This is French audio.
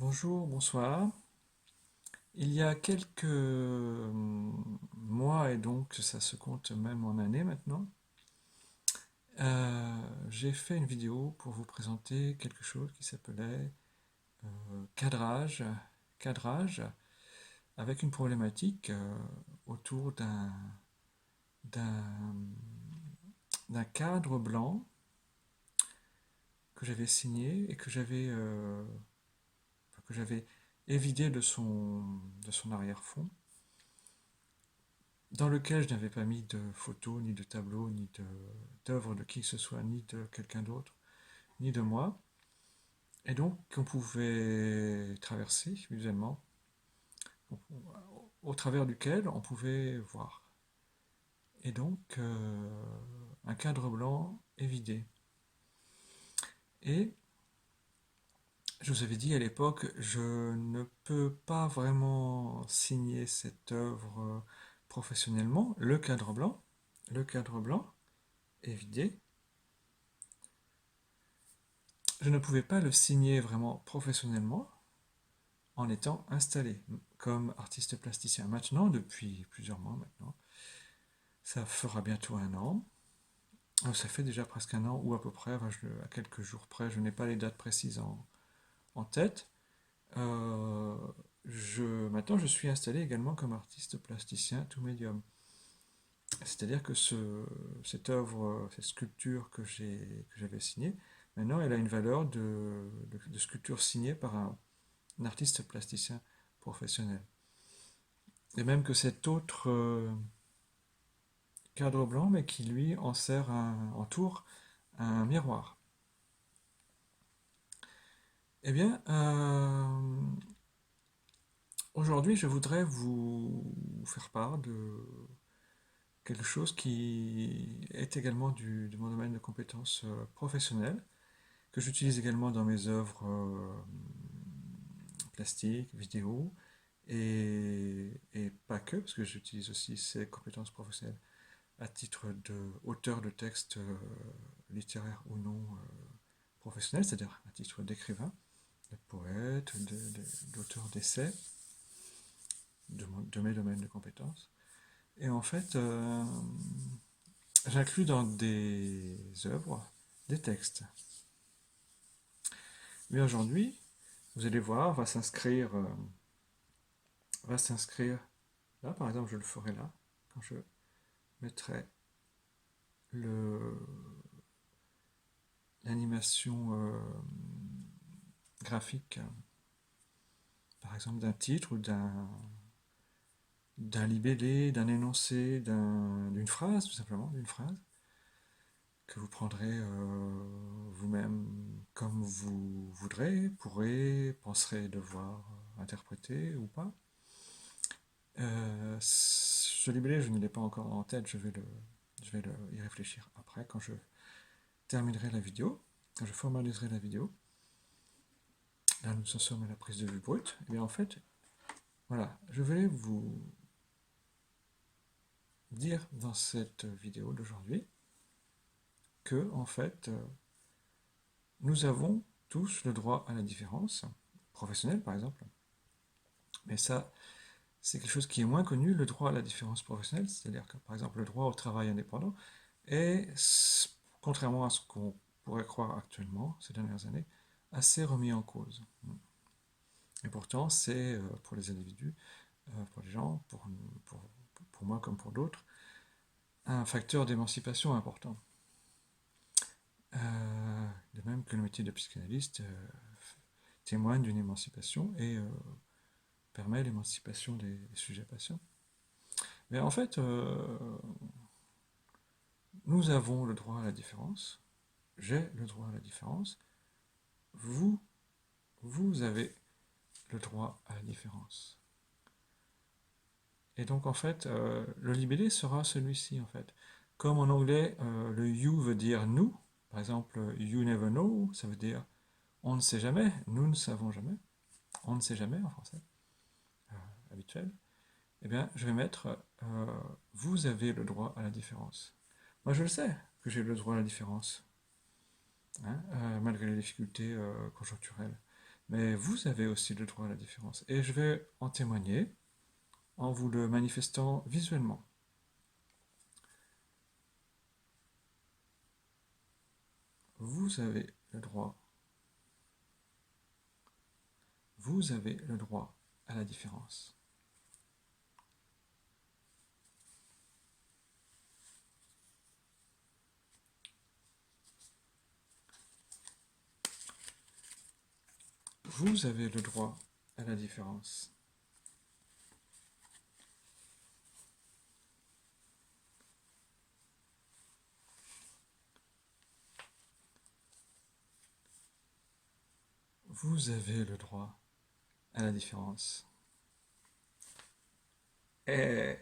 Bonjour, bonsoir. Il y a quelques mois, et donc ça se compte même en années maintenant, j'ai fait une vidéo pour vous présenter quelque chose qui s'appelait cadrage, cadrage, avec une problématique autour d'un, d'un cadre blanc que j'avais signé et que j'avais évidé de son arrière-fond, dans lequel je n'avais pas mis de photos, ni de tableaux, d'œuvres de qui que ce soit, ni de quelqu'un d'autre, ni de moi, et donc on pouvait traverser visuellement, au travers duquel on pouvait voir. Et donc un cadre blanc évidé. Et je vous avais dit à l'époque, je ne peux pas vraiment signer cette œuvre professionnellement, le cadre blanc évidé. Je ne pouvais pas le signer vraiment professionnellement en étant installé comme artiste plasticien. Maintenant, depuis plusieurs mois maintenant, ça fera bientôt un an. Ça fait déjà presque un an, ou à peu près, à quelques jours près, je n'ai pas les dates précises en tête. Euh, Maintenant, je suis installé également comme artiste plasticien tout médium. C'est-à-dire que cette œuvre, cette sculpture que j'avais signée, maintenant, elle a une valeur de sculpture signée par un artiste plasticien professionnel. Et même que cet autre cadre blanc, mais qui lui entoure un miroir. Eh bien, aujourd'hui, je voudrais vous faire part de quelque chose qui est également de mon domaine de compétences professionnelles, que j'utilise également dans mes œuvres plastiques, vidéo, et pas que, parce que j'utilise aussi ces compétences professionnelles à titre d'auteur de textes littéraires ou non professionnels, c'est-à-dire à titre d'écrivain, de poète, d'auteur d'essais, de mes domaines de compétences. Et en fait, j'inclus dans des œuvres des textes. Mais aujourd'hui, vous allez voir, va s'inscrire là, par exemple, je le ferai là, quand je mettrai le l'animation graphique, par exemple d'un titre ou d'un libellé, d'un énoncé, d'une phrase, tout simplement, d'une phrase, que vous prendrez vous-même comme vous voudrez, pourrez, penserez devoir interpréter ou pas. Ce libellé, je ne l'ai pas encore en tête, je vais y réfléchir après, quand je terminerai la vidéo, quand je formaliserai la vidéo. Là, nous en sommes à la prise de vue brute. Et bien en fait, voilà, je vais vous dire dans cette vidéo d'aujourd'hui que, en fait, nous avons tous le droit à la différence, professionnelle par exemple, mais ça, c'est quelque chose qui est moins connu, le droit à la différence professionnelle, c'est-à-dire que, par exemple, le droit au travail indépendant est, contrairement à ce qu'on pourrait croire actuellement, ces dernières années, assez remis en cause. Et pourtant, c'est pour les individus, pour les gens, pour moi comme pour d'autres, un facteur d'émancipation important. De même que le métier de psychanalyste témoigne d'une émancipation et permet l'émancipation des sujets patients. Mais en fait, nous avons le droit à la différence, j'ai le droit à la différence, vous, vous avez le droit à la différence. Et donc en fait, le libellé sera celui-ci en fait. Comme en anglais, le you veut dire nous, par exemple, you never know, ça veut dire on ne sait jamais, nous ne savons jamais, on ne sait jamais en français habituel. Eh bien, je vais mettre vous avez le droit à la différence. Moi, je le sais que j'ai le droit à la différence, hein, malgré les difficultés conjoncturelles. Mais vous avez aussi le droit à la différence. Et je vais en témoigner en vous le manifestant visuellement. Vous avez le droit. Vous avez le droit à la différence. Vous avez le droit à la différence. Vous avez le droit à la différence. Et